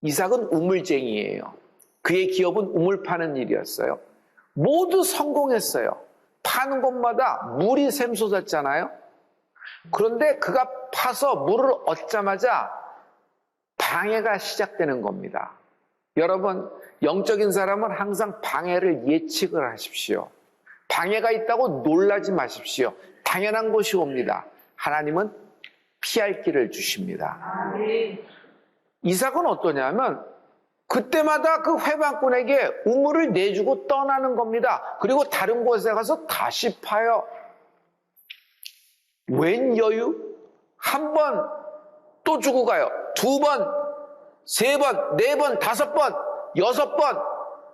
이삭은 우물쟁이에요. 그의 기업은 우물 파는 일이었어요. 모두 성공했어요. 파는 곳마다 물이 샘솟았잖아요. 그런데 그가 파서 물을 얻자마자 방해가 시작되는 겁니다. 여러분, 영적인 사람은 항상 방해를 예측을 하십시오. 방해가 있다고 놀라지 마십시오. 당연한 것이 옵니다. 하나님은 피할 길을 주십니다. 이삭은 어떠냐면 그때마다 그 회방꾼에게 우물을 내주고 떠나는 겁니다. 그리고 다른 곳에 가서 다시 파요. 웬 여유? 한 번 또 주고 가요. 2번, 3번, 4번, 5번, 6번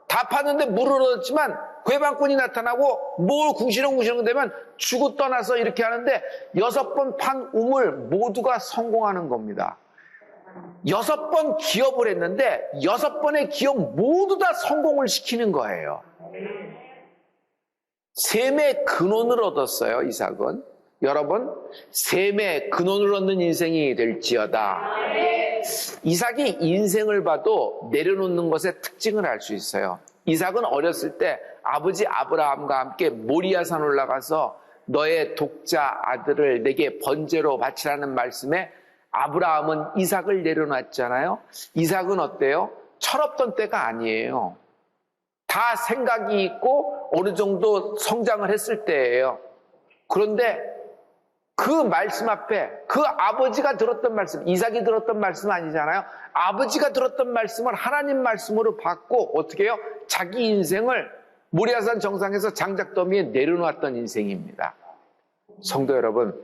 다 파는데 물을 얻었지만 회방꾼이 나타나고 뭘 궁시렁궁시렁 되면 주고 떠나서 이렇게 하는데 6번 판 우물 모두가 성공하는 겁니다. 6번 기업을 했는데 6번의 기업 모두 다 성공을 시키는 거예요. 셈의 근원을 얻었어요, 이삭은. 여러분, 셈의 근원을 얻는 인생이 될지어다. 이삭이 인생을 봐도 내려놓는 것의 특징을 알 수 있어요. 이삭은 어렸을 때 아버지 아브라함과 함께 모리아산 올라가서 너의 독자 아들을 내게 번제로 바치라는 말씀에 아브라함은 이삭을 내려놨잖아요. 이삭은 어때요? 철없던 때가 아니에요. 다 생각이 있고 어느 정도 성장을 했을 때예요. 그런데 그 말씀 앞에 그 아버지가 들었던 말씀, 이삭이 들었던 말씀 아니잖아요. 아버지가 들었던 말씀을 하나님 말씀으로 받고 어떻게 해요? 자기 인생을 모리아산 정상에서 장작더미에 내려놓았던 인생입니다. 성도 여러분,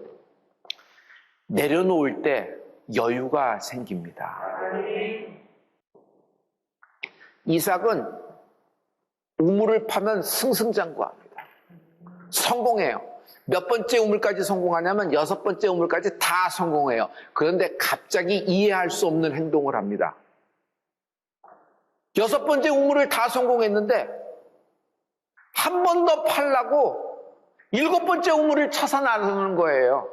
내려놓을 때 여유가 생깁니다. 이삭은 우물을 파면 승승장구합니다. 성공해요. 몇 번째 우물까지 성공하냐면 6번째 우물까지 다 성공해요. 그런데 갑자기 이해할 수 없는 행동을 합니다. 6번째 우물을 다 성공했는데 한 번 더 팔라고 7번째 우물을 쳐서 나서는 거예요.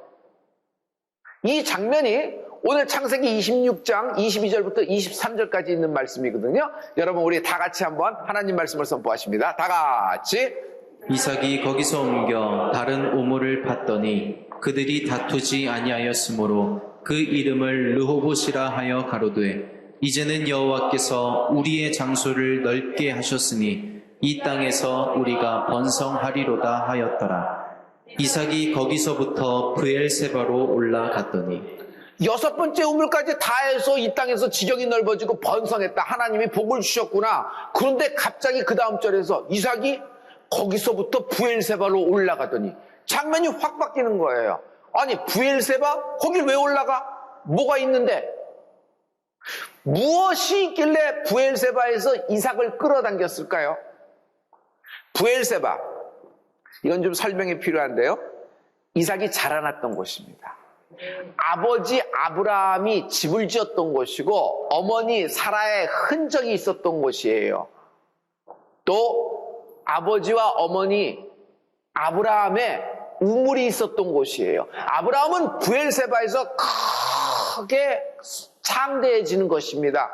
이 장면이 오늘 창세기 26장 22절부터 23절까지 있는 말씀이거든요. 여러분, 우리 다 같이 한번 하나님 말씀을 선포하십니다. 다 같이. 이삭이 거기서 옮겨 다른 우물을 팠더니 그들이 다투지 아니하였으므로 그 이름을 르호봇이라 하여 가로되 이제는 여호와께서 우리의 장소를 넓게 하셨으니 이 땅에서 우리가 번성하리로다 하였더라. 이삭이 거기서부터 브엘세바로 올라갔더니 6번째 우물까지 다 해서 이 땅에서 지경이 넓어지고 번성했다. 하나님이 복을 주셨구나. 그런데 갑자기 그 다음 절에서 이삭이 거기서부터 브엘세바로 올라가더니 장면이 확 바뀌는 거예요. 아니, 브엘세바? 거길 왜 올라가? 뭐가 있는데? 무엇이 있길래 브엘세바에서 이삭을 끌어당겼을까요? 브엘세바, 이건 좀 설명이 필요한데요. 이삭이 자라났던 곳입니다. 아버지 아브라함이 집을 지었던 곳이고 어머니 사라의 흔적이 있었던 곳이에요. 또 아버지와 어머니 아브라함의 우물이 있었던 곳이에요. 아브라함은 브엘세바에서 크게 창대해지는 것입니다.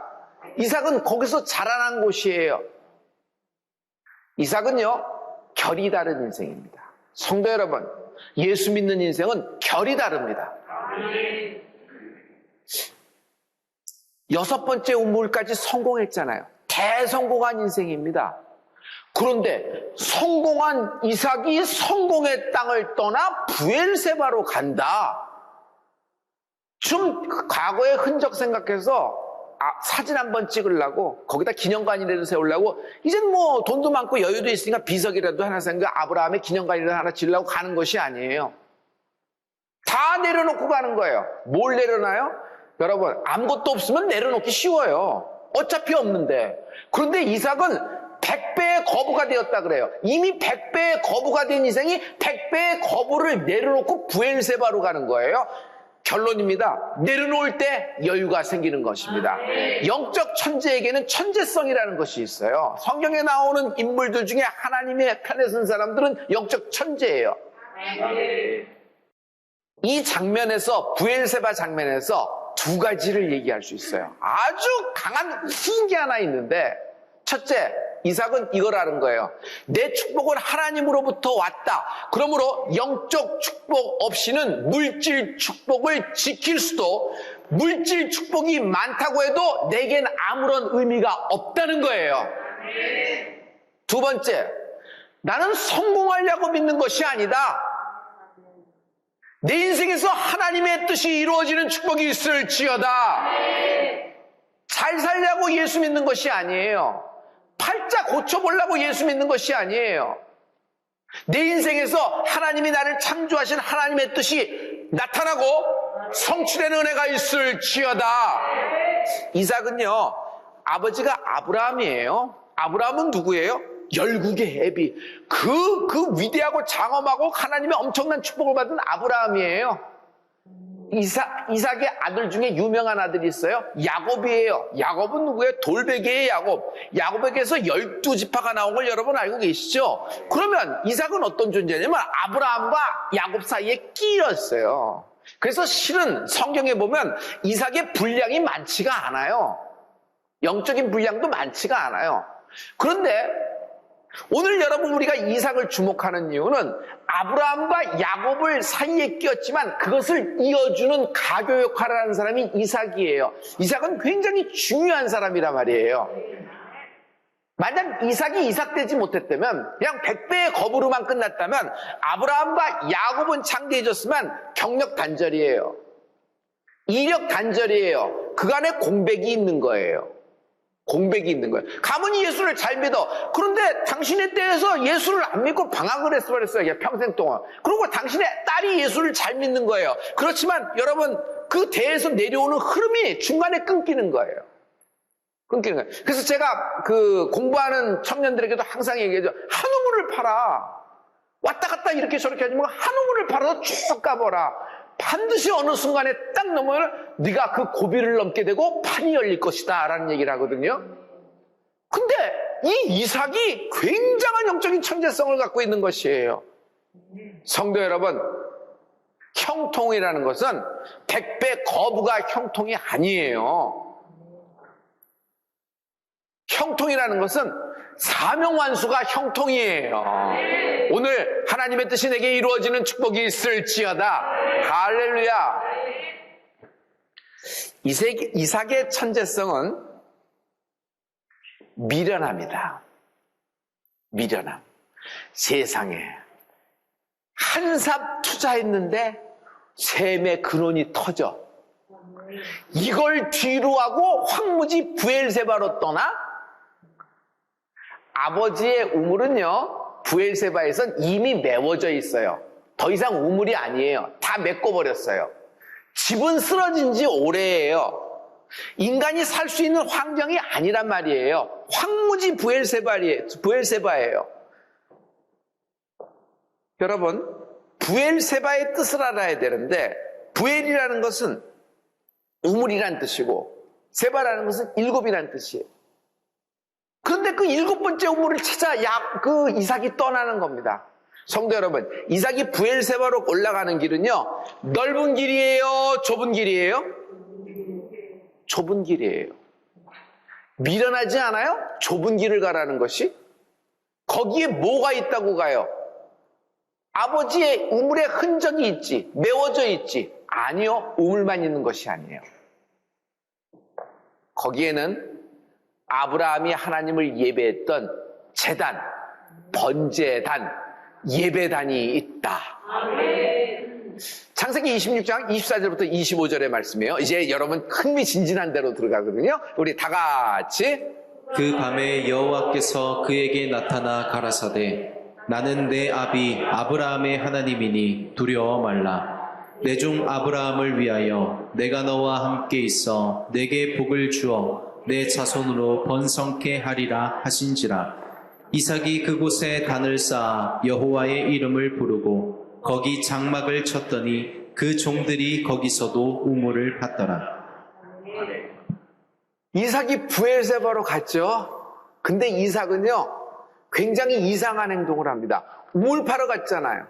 이삭은 거기서 자라난 곳이에요. 이삭은요, 결이 다른 인생입니다. 성도 여러분, 예수 믿는 인생은 결이 다릅니다. 6번째 우물까지 성공했잖아요. 대성공한 인생입니다. 그런데 성공한 이삭이 성공의 땅을 떠나 브엘세바로 간다. 좀 과거의 흔적 생각해서 사진 한번 찍으려고 거기다 기념관이라도 세우려고 이젠 뭐 돈도 많고 여유도 있으니까 비석이라도 하나 생겨 아브라함의 기념관이라도 하나 지으려고 가는 것이 아니에요. 다 내려놓고 가는 거예요. 뭘 내려놔요? 여러분, 아무것도 없으면 내려놓기 쉬워요. 어차피 없는데. 그런데 이삭은 100배의 거부가 되었다 그래요. 이미 100배의 거부가 된 인생이 100배의 거부를 내려놓고 브엘세바로 가는 거예요. 결론입니다. 내려놓을 때 여유가 생기는 것입니다. 영적 천재에게는 천재성이라는 것이 있어요. 성경에 나오는 인물들 중에 하나님의 편에 선 사람들은 영적 천재예요. 이 장면에서, 브엘세바 장면에서 두 가지를 얘기할 수 있어요. 아주 강한 후기 하나 있는데, 첫째, 이삭은 이걸 아는 거예요. 내 축복은 하나님으로부터 왔다. 그러므로 영적 축복 없이는 물질 축복을 지킬 수도, 물질 축복이 많다고 해도 내겐 아무런 의미가 없다는 거예요. 두 번째, 나는 성공하려고 믿는 것이 아니다. 내 인생에서 하나님의 뜻이 이루어지는 축복이 있을지어다. 잘 살려고 예수 믿는 것이 아니에요. 팔자 고쳐보려고 예수 믿는 것이 아니에요. 내 인생에서 하나님이 나를 창조하신 하나님의 뜻이 나타나고 성취되는 은혜가 있을지어다. 이삭은요, 아버지가 아브라함이에요. 아브라함은 누구예요? 열국의 애비. 그 위대하고 장엄하고 하나님의 엄청난 축복을 받은 아브라함이에요. 이삭의 아들 중에 유명한 아들이 있어요. 야곱이에요. 야곱은 누구예요? 돌베개의 야곱. 야곱에게서 12지파가 나온 걸 여러분 알고 계시죠? 그러면 이삭은 어떤 존재냐면 아브라함과 야곱 사이에 끼였어요. 그래서 실은 성경에 보면 이삭의 분량이 많지가 않아요. 영적인 분량도 많지가 않아요. 그런데 오늘 여러분 우리가 이삭을 주목하는 이유는 아브라함과 야곱을 사이에 끼었지만 그것을 이어주는 가교 역할을 하는 사람이 이삭이에요. 이삭은 굉장히 중요한 사람이란 말이에요. 만약 이삭이 이삭되지 못했다면 그냥 100배의 겁으로만 끝났다면 아브라함과 야곱은 창대해졌으면 경력 단절이에요. 이력 단절이에요. 그간에 공백이 있는 거예요. 공백이 있는 거예요. 가문이 예수를 잘 믿어. 그런데 당신의 때에서 예수를 안 믿고 방황을 했어요. 평생 동안. 그리고 당신의 딸이 예수를 잘 믿는 거예요. 그렇지만 여러분 그 대에서 내려오는 흐름이 중간에 끊기는 거예요. 끊기는 거예요. 그래서 제가 그 공부하는 청년들에게도 항상 얘기하죠. 한 우물을 팔아. 왔다 갔다 이렇게 저렇게 하지 말고 한 우물을 팔아서 쭉 가보라. 반드시 어느 순간에 딱 넘으면 네가 그 고비를 넘게 되고 판이 열릴 것이다 라는 얘기를 하거든요. 근데 이 이삭이 굉장한 영적인 천재성을 갖고 있는 것이에요. 성도 여러분, 형통이라는 것은 100배 거부가 형통이 아니에요. 형통이라는 것은 사명완수가 형통이에요. 오늘 하나님의 뜻이 내게 이루어지는 축복이 있을지어다. 할렐루야. 이삭의 천재성은 미련합니다. 미련함. 세상에 한 삽 투자했는데 셈의 근원이 터져. 이걸 뒤로 하고 황무지 부엘세바로 떠나 아버지의 우물은요, 부엘세바에선 이미 메워져 있어요. 더 이상 우물이 아니에요. 다 메꿔버렸어요. 집은 쓰러진 지 오래예요. 인간이 살 수 있는 환경이 아니란 말이에요. 황무지 부엘세바예요. 여러분, 부엘세바의 뜻을 알아야 되는데, 부엘이라는 것은 우물이란 뜻이고, 세바라는 것은 일곱이란 뜻이에요. 그런데 그 7번째 우물을 찾아 그 이삭이 떠나는 겁니다. 성도 여러분, 이삭이 부엘세바로 올라가는 길은요, 넓은 길이에요? 좁은 길이에요? 좁은 길이에요. 미련하지 않아요? 좁은 길을 가라는 것이? 거기에 뭐가 있다고 가요? 아버지의 우물의 흔적이 있지, 메워져 있지. 아니요, 우물만 있는 것이 아니에요. 거기에는 아브라함이 하나님을 예배했던 제단, 번제단, 예배단이 있다. 창세기 26장 24절부터 25절의 말씀이에요. 이제 여러분 흥미진진한 대로 들어가거든요. 우리 다 같이. 그 밤에 여호와께서 그에게 나타나 가라사대 나는 내 아비 아브라함의 하나님이니 두려워 말라. 내 종 아브라함을 위하여 내가 너와 함께 있어 내게 복을 주어 내 자손으로 번성케 하리라 하신지라. 이삭이 그곳에 단을 쌓아 여호와의 이름을 부르고 거기 장막을 쳤더니 그 종들이 거기서도 우물을 팠더라. 이삭이 부엘세바로 갔죠. 근데 이삭은요, 굉장히 이상한 행동을 합니다. 우물 파러 갔잖아요.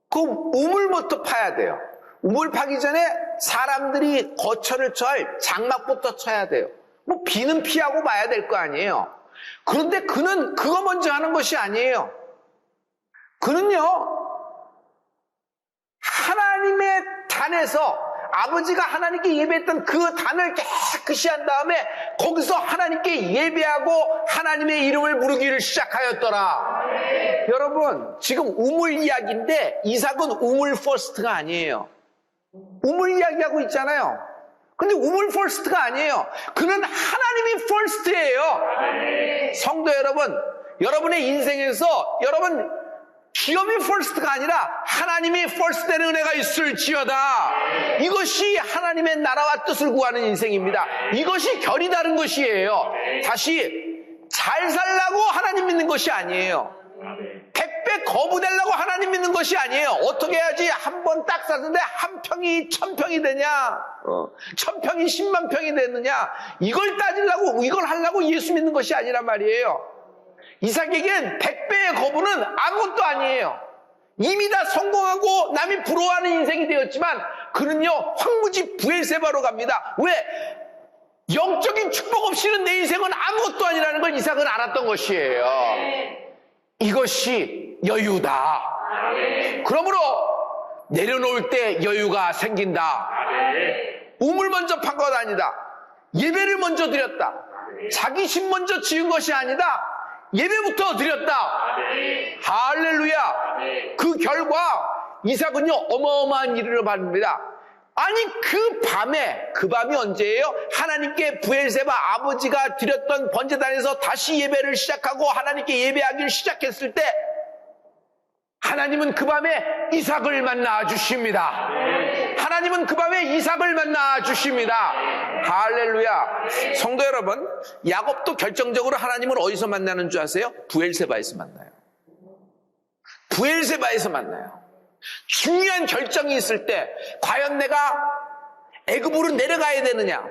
그 우물부터 파야 돼요. 우물 파기 전에 사람들이 거처를 처할 장막부터 쳐야 돼요. 뭐 비는 피하고 봐야 될 거 아니에요. 그런데 그는 그거 먼저 하는 것이 아니에요. 그는요, 하나님의 단에서 아버지가 하나님께 예배했던 그 단을 깨끗이 한 다음에 거기서 하나님께 예배하고 하나님의 이름을 부르기를 시작하였더라. 여러분, 지금 우물 이야기인데 이삭은 우물 퍼스트가 아니에요. 우물 이야기하고 있잖아요. 근데 우물 퍼스트가 아니에요. 그는 하나님이 퍼스트예요. 성도 여러분, 여러분의 인생에서 여러분 기업이 퍼스트가 아니라 하나님이 퍼스트 되는 은혜가 있을지어다. 이것이 하나님의 나라와 뜻을 구하는 인생입니다. 이것이 결이 다른 것이에요. 다시 잘 살라고 하나님 믿는 것이 아니에요. 100배 거부되려고 하나님 믿는 것이 아니에요. 어떻게 해야지 한 번 딱 샀는데 한 평이 1000평이 되냐, 1000평이 10만 평이 되느냐, 이걸 따지려고, 이걸 하려고 예수 믿는 것이 아니란 말이에요. 이삭에겐 100배의 거부는 아무것도 아니에요. 이미 다 성공하고 남이 부러워하는 인생이 되었지만 그는요, 황무지 부엘세바로 갑니다. 왜? 영적인 축복 없이는 내 인생은 아무것도 아니라는 걸 이삭은 알았던 것이에요. 이것이 여유다. 그러므로 내려놓을 때 여유가 생긴다. 우물 먼저 판 것 아니다. 예배를 먼저 드렸다. 자기 집 먼저 지은 것이 아니다. 예배부터 드렸다. 할렐루야. 그 결과 이삭은요, 어마어마한 일을 받습니다. 아니, 그 밤이 언제예요? 하나님께 부엘세바 아버지가 드렸던 번제단에서 다시 예배를 시작하고 하나님께 예배하기를 시작했을 때 하나님은 그 밤에 이삭을 만나 주십니다. 하나님은 그 밤에 이삭을 만나 주십니다. 할렐루야. 성도 여러분, 야곱도 결정적으로 하나님을 어디서 만나는 줄 아세요? 부엘세바에서 만나요. 부엘세바에서 만나요. 중요한 결정이 있을 때 과연 내가 애굽으로 내려가야 되느냐,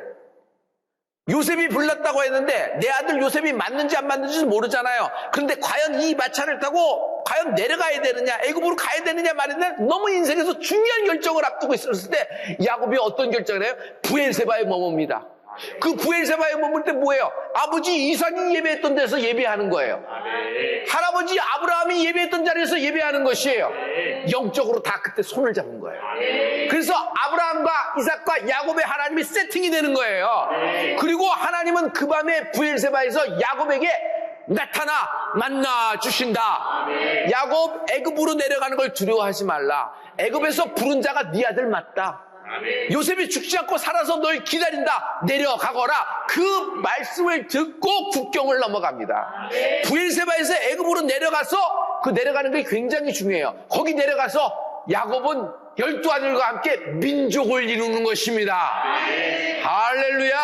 요셉이 불렀다고 했는데 내 아들 요셉이 맞는지 안 맞는지 모르잖아요. 그런데 과연 이 마차를 타고 과연 내려가야 되느냐, 애굽으로 가야 되느냐 말인데 너무 인생에서 중요한 결정을 앞두고 있었을 때 야곱이 어떤 결정을 해요? 부엘세바에 머뭅니다. 그 부엘세바에 머물 때 뭐예요? 아버지 이삭이 예배했던 데서 예배하는 거예요. 할아버지 아브라함이 예배했던 자리에서 예배하는 것이에요. 영적으로 다 그때 손을 잡은 거예요. 그래서 아브라함과 이삭과 야곱의 하나님이 세팅이 되는 거예요. 그리고 하나님은 그 밤에 부엘세바에서 야곱에게 나타나 만나 주신다. 야곱, 애굽으로 내려가는 걸 두려워하지 말라. 애굽에서 부른 자가 네 아들 맞다. 요셉이 죽지 않고 살아서 널 기다린다. 내려가거라. 그 말씀을 듣고 국경을 넘어갑니다. 부엘세바에서 애굽으로 내려가서 그 내려가는 게 굉장히 중요해요. 거기 내려가서 야곱은 12아들과 함께 민족을 이루는 것입니다. 할렐루야.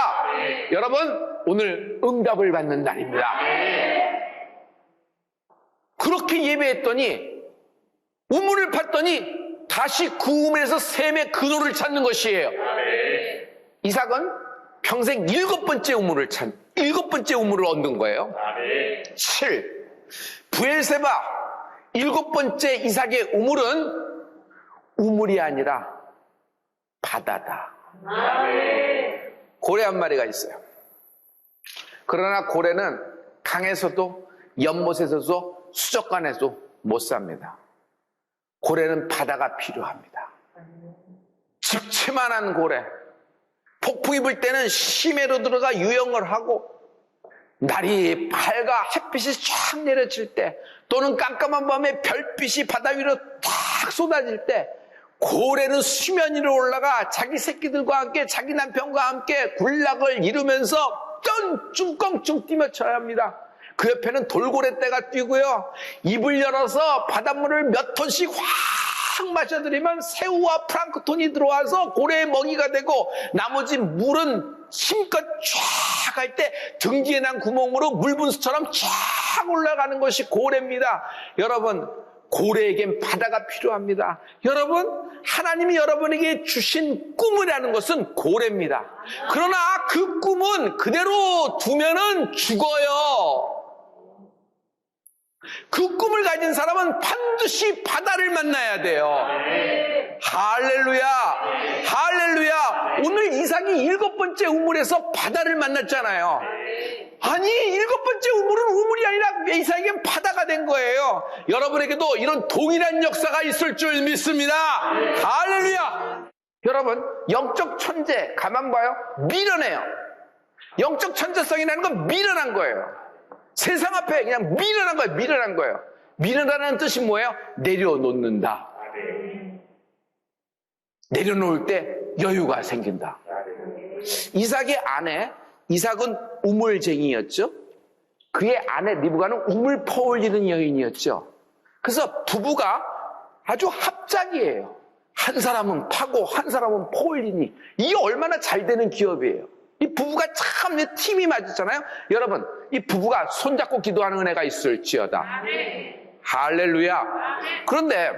여러분, 오늘 응답을 받는 날입니다. 그렇게 예배했더니 우물을 팠더니 다시 그 우물에서 샘의 근원을 찾는 것이에요. 이삭은 평생 7번째 우물을 얻는 거예요. 7. 부엘세바 7번째 이삭의 우물은 우물이 아니라 바다다. 고래 한 마리가 있어요. 그러나 고래는 강에서도 연못에서도 수족관에도 못 삽니다. 고래는 바다가 필요합니다. 집채만한 고래, 폭풍이 불 때는 심해로 들어가 유영을 하고, 날이 밝아 햇빛이 쫙 내려칠 때, 또는 깜깜한 밤에 별빛이 바다 위로 탁 쏟아질 때, 고래는 수면 위로 올라가 자기 새끼들과 함께, 자기 남편과 함께 군락을 이루면서 껑충 뛰며 쳐야 합니다. 그 옆에는 돌고래떼가 뛰고요. 입을 열어서 바닷물을 몇 톤씩 확 마셔들이면 새우와 플랑크톤이 들어와서 고래의 먹이가 되고, 나머지 물은 힘껏 쫙 할 때 등 뒤에 난 구멍으로 물분수처럼 쫙 올라가는 것이 고래입니다. 여러분, 고래에겐 바다가 필요합니다. 여러분, 하나님이 여러분에게 주신 꿈이라는 것은 고래입니다. 그러나 그 꿈은 그대로 두면은 죽어요. 그 꿈을 가진 사람은 반드시 바다를 만나야 돼요. 할렐루야, 할렐루야. 오늘 이삭이 7번째 우물에서 바다를 만났잖아요. 아니, 7번째 우물은 우물이 아니라 이삭에겐 바다가 된 거예요. 여러분에게도 이런 동일한 역사가 있을 줄 믿습니다. 할렐루야. 여러분, 영적 천재 가만 봐요. 미련해요. 영적 천재성이라는 건 미련한 거예요. 세상 앞에 그냥 미련한 거예요. 미련한 거예요. 미련하다는 뜻이 뭐예요? 내려놓는다. 내려놓을 때 여유가 생긴다. 이삭의 아내, 이삭은 우물쟁이였죠. 그의 아내 리브가는 우물 퍼올리는 여인이었죠. 그래서 부부가 아주 합작이에요. 한 사람은 파고 한 사람은 퍼올리니 이게 얼마나 잘 되는 기업이에요. 이 부부가 참 팀이 맞았잖아요. 여러분, 이 부부가 손잡고 기도하는 은혜가 있을지어다. 할렐루야. 그런데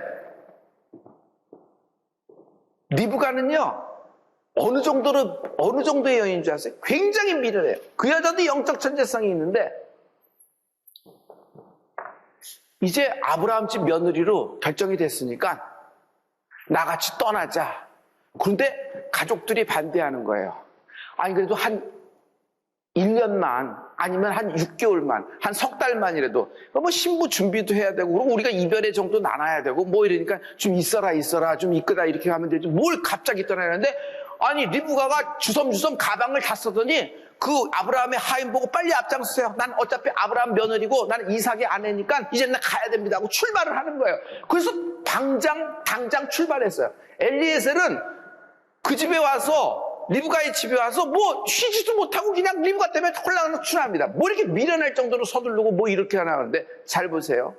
리브가는요, 어느 정도의 여인인 줄 아세요? 굉장히 미련해요. 그 여자도 영적 천재성이 있는데 이제 아브라함 집 며느리로 결정이 됐으니까 나같이 떠나자. 그런데 가족들이 반대하는 거예요. 아니 그래도 한 1년만 아니면 한 6개월만 한 석 달만이라도 뭐 신부 준비도 해야 되고 그리고 우리가 이별의 정도 나눠야 되고 뭐 이러니까 좀 있어라 좀 있거다 이렇게 하면 되지 뭘 갑자기 떠나는데 아니 리브가가 주섬주섬 가방을 다 쓰더니 그 아브라함의 하인 보고 빨리 앞장서세요. 난 어차피 아브라함 며느리고 나는 이삭의 아내니까 이제 나 가야 됩니다 하고 출발을 하는 거예요. 그래서 당장 출발했어요. 엘리에셀은 그 집에 와서 리브가의 집에 와서 뭐 쉬지도 못하고 그냥 리브가 때문에 혼란합니다. 뭐 이렇게 미련할 정도로 서두르고 뭐 이렇게 하나는데 잘 보세요.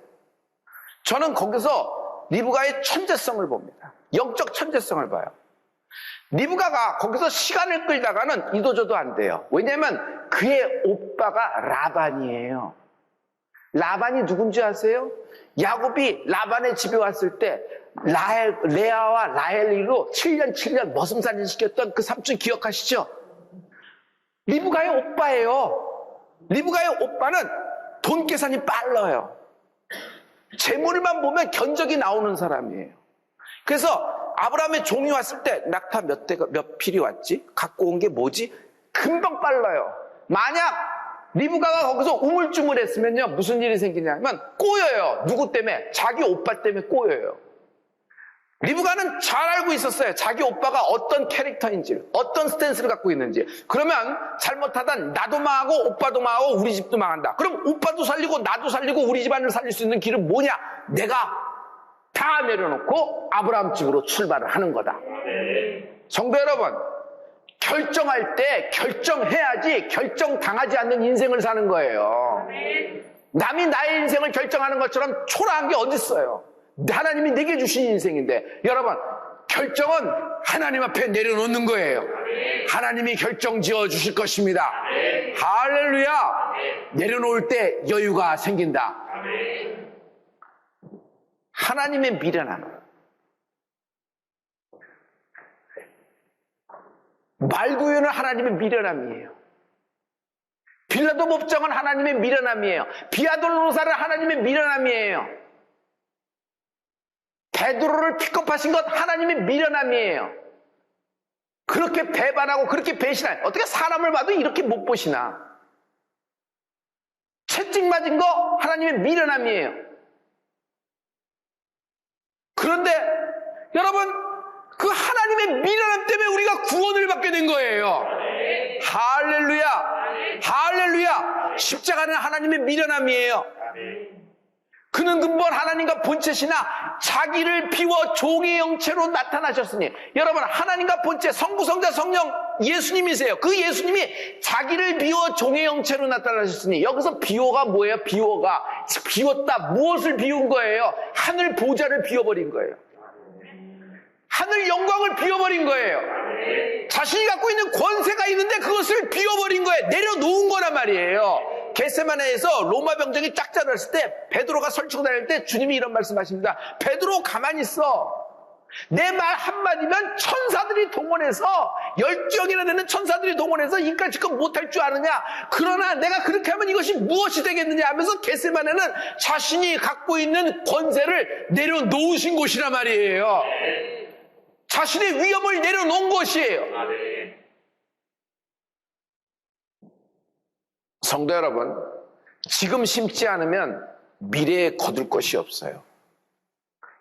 저는 거기서 리브가의 천재성을 봅니다. 영적 천재성을 봐요. 리브가가 거기서 시간을 끌다가는 이도저도 안 돼요. 왜냐하면 그의 오빠가 라반이에요. 라반이 누군지 아세요? 야곱이 라반의 집에 왔을 때 레아와 라헬리로 7년 머슴살을 시켰던 그 삼촌 기억하시죠? 리브가의 오빠예요. 리브가의 오빠는 돈 계산이 빨라요. 재물만 보면 견적이 나오는 사람이에요. 그래서 아브라함의 종이 왔을 때 낙타 몇 필이 왔지? 갖고 온 게 뭐지? 금방 빨라요. 만약 리브가가 거기서 우물쭈물했으면요 무슨 일이 생기냐면 꼬여요. 누구 때문에? 자기 오빠 때문에 꼬여요. 리브가는 잘 알고 있었어요. 자기 오빠가 어떤 캐릭터인지, 어떤 스탠스를 갖고 있는지. 그러면 잘못하다 나도 망하고 오빠도 망하고 우리 집도 망한다. 그럼 오빠도 살리고 나도 살리고 우리 집안을 살릴 수 있는 길은 뭐냐? 내가 다 내려놓고 아브라함 집으로 출발을 하는 거다. 성도 여러분, 결정할 때 결정해야지 결정당하지 않는 인생을 사는 거예요. 남이 나의 인생을 결정하는 것처럼 초라한 게 어디 있어요? 하나님이 내게 주신 인생인데 여러분 결정은 하나님 앞에 내려놓는 거예요. 하나님이 결정 지어 주실 것입니다. 할렐루야. 내려놓을 때 여유가 생긴다. 하나님의 미련함. 말구유는 하나님의 미련함이에요. 빌라도 법정은 하나님의 미련함이에요. 비아돌로사는 하나님의 미련함이에요. 베드로를 픽업하신 것 하나님의 미련함이에요. 그렇게 배반하고 그렇게 배신하요. 어떻게 사람을 봐도 이렇게 못 보시나? 채찍 맞은 거 하나님의 미련함이에요. 그런데 여러분 그 하나님의 미련함 때문에 우리가 구원을 받게 된 거예요. 할렐루야. 할렐루야. 십자가는 하나님의 미련함이에요. 그는 근본 하나님과 본체시나 자기를 비워 종의 형체로 나타나셨으니 여러분 하나님과 본체 성부 성자 성령 예수님이세요. 그 예수님이 자기를 비워 종의 형체로 나타나셨으니 여기서 비워가 뭐예요? 비웠다. 무엇을 비운 거예요? 하늘 보좌를 비워버린 거예요. 하늘 영광을 비워버린 거예요. 자신이 갖고 있는 권세가 있는데 그것을 비워버린 거예요. 내려놓은 거란 말이에요. 겟세마네에서 로마 병정이 짝짝을 했을 때 베드로가 설치고 다닐 때 주님이 이런 말씀하십니다. 베드로 가만히 있어. 내 말 한마디면 천사들이 동원해서 12명이나 되는 천사들이 동원해서 이까짓것 못할 줄 아느냐. 그러나 내가 그렇게 하면 이것이 무엇이 되겠느냐 하면서 겟세마네는 자신이 갖고 있는 권세를 내려놓으신 곳이란 말이에요. 자신의 위엄을 내려놓은 것이에요. 성도 여러분, 지금 심지 않으면 미래에 거둘 것이 없어요.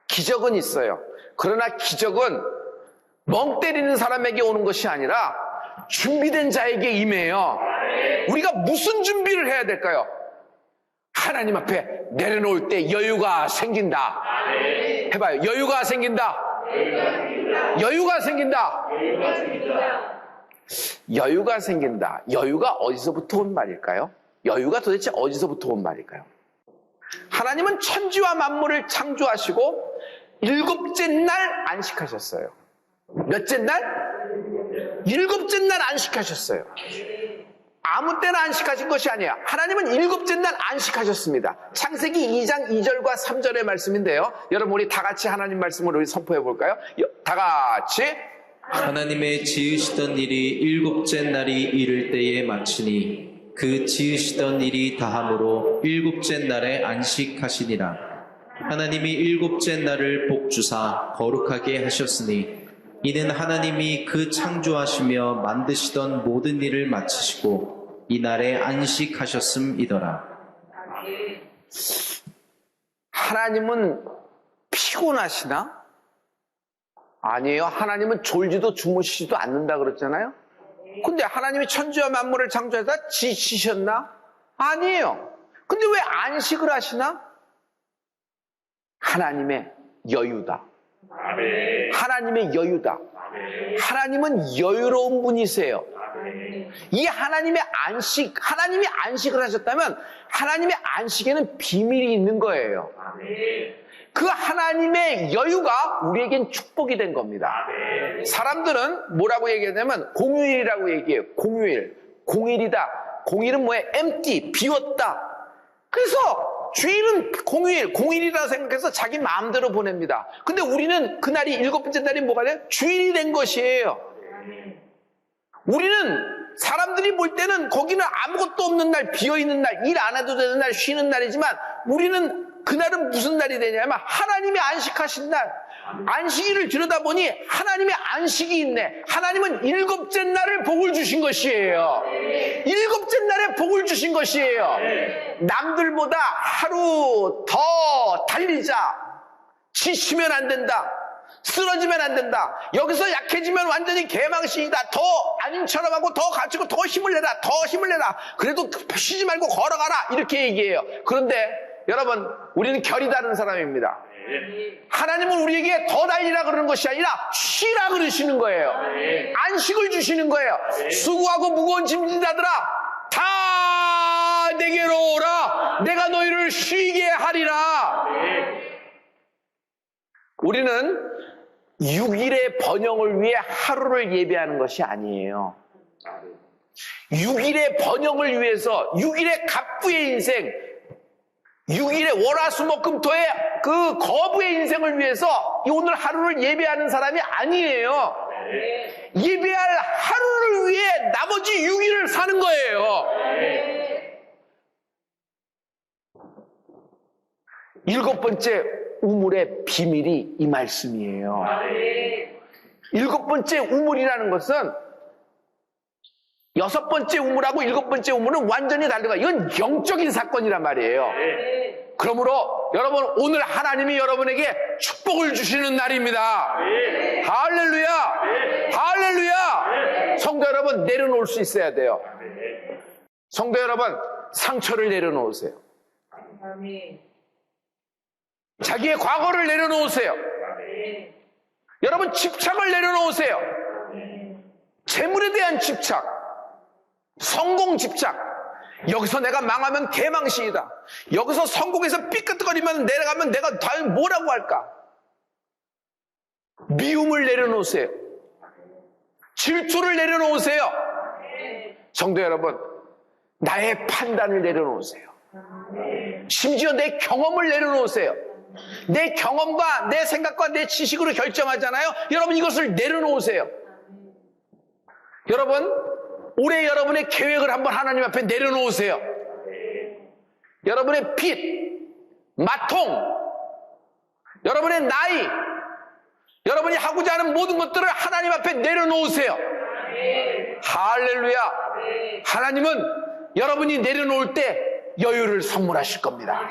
기적은 있어요. 그러나 기적은 멍 때리는 사람에게 오는 것이 아니라 준비된 자에게 임해요. 우리가 무슨 준비를 해야 될까요? 하나님 앞에 내려놓을 때 여유가 생긴다. 해봐요. 여유가 생긴다. 여유가 생긴다. 여유가 생긴다. 여유가 어디서부터 온 말일까요? 여유가 도대체 어디서부터 온 말일까요? 하나님은 천지와 만물을 창조하시고 일곱째 날 안식하셨어요. 몇째 날? 일곱째 날 안식하셨어요. 아무 때나 안식하신 것이 아니야. 하나님은 일곱째 날 안식하셨습니다. 창세기 2장 2절과 3절의 말씀인데요. 여러분 우리 다 같이 하나님 말씀을 우리 선포해 볼까요? 다 같이. 하나님의 지으시던 일이 일곱째 날이 이를 때에 마치니 그 지으시던 일이 다함으로 일곱째 날에 안식하시니라. 하나님이 일곱째 날을 복주사 거룩하게 하셨으니 이는 하나님이 그 창조하시며 만드시던 모든 일을 마치시고 이 날에 안식하셨음이더라. 하나님은 피곤하시나? 아니에요. 하나님은 졸지도 주무시지도 않는다 그랬잖아요. 근데 하나님이 천지와 만물을 창조하다 지치셨나? 아니에요. 근데 왜 안식을 하시나? 하나님의 여유다. 하나님의 여유다. 하나님은 여유로운 분이세요. 이 하나님의 안식, 하나님이 안식을 하셨다면 하나님의 안식에는 비밀이 있는 거예요. 그 하나님의 여유가 우리에겐 축복이 된 겁니다. 사람들은 뭐라고 얘기하냐면 공휴일이라고 얘기해요. 공휴일. 공일이다. 공일은 뭐예요? empty, 비웠다. 그래서 주일은 공휴일, 공일이라 생각해서 자기 마음대로 보냅니다. 근데 우리는 그날이 일곱 번째 날이 뭐가 돼요? 주일이 된 것이에요. 우리는 사람들이 볼 때는 거기는 아무것도 없는 날, 비어있는 날, 일 안 해도 되는 날, 쉬는 날이지만 우리는 그날은 무슨 날이 되냐면 하나님이 안식하신 날. 안식일을 들여다보니 하나님의 안식이 있네. 하나님은 일곱째 날을 복을 주신 것이에요. 일곱째 날에 복을 주신 것이에요. 남들보다 하루 더 달리자. 지치면 안 된다. 쓰러지면 안 된다. 여기서 약해지면 완전히 개망신이다. 더 아님처럼 하고 더 갖추고 더 힘을 내라. 더 힘을 내라. 그래도 쉬지 말고 걸어가라. 이렇게 얘기해요. 그런데 여러분, 우리는 결이 다른 사람입니다. 하나님은 우리에게 더 달리라 그러는 것이 아니라 쉬라 그러시는 거예요. 안식을 주시는 거예요. 수고하고 무거운 짐진 자들아 다 내게로 오라. 내가 너희를 쉬게 하리라. 우리는 6일의 번영을 위해 하루를 예배하는 것이 아니에요. 6일의 번영을 위해서 6일의 갑부의 인생, 6일의 월화수목금토의 그 거부의 인생을 위해서 오늘 하루를 예배하는 사람이 아니에요. 예배할 하루를 위해 나머지 6일을 사는 거예요. 일곱 번째 우물의 비밀이 이 말씀이에요. 일곱 번째 우물이라는 것은 여섯 번째 우물하고 일곱 번째 우물은 완전히 다르다. 이건 영적인 사건이란 말이에요. 그러므로 여러분, 오늘 하나님이 여러분에게 축복을 주시는 날입니다. 할렐루야! 할렐루야! 성도 여러분, 내려놓을 수 있어야 돼요. 성도 여러분, 상처를 내려놓으세요. 자기의 과거를 내려놓으세요. 여러분, 집착을 내려놓으세요. 재물에 대한 집착, 성공 집착. 여기서 내가 망하면 개망신이다. 여기서 성공해서 삐끗거리면 내려가면 내가 과연 뭐라고 할까? 미움을 내려놓으세요. 질투를 내려놓으세요. 성도 여러분, 나의 판단을 내려놓으세요. 심지어 내 경험을 내려놓으세요. 내 경험과 내 생각과 내 지식으로 결정하잖아요. 여러분 이것을 내려놓으세요. 여러분 올해 여러분의 계획을 한번 하나님 앞에 내려놓으세요. 여러분의 빚, 마통, 여러분의 나이, 여러분이 하고자 하는 모든 것들을 하나님 앞에 내려놓으세요. 할렐루야. 하나님은 여러분이 내려놓을 때 여유를 선물하실 겁니다.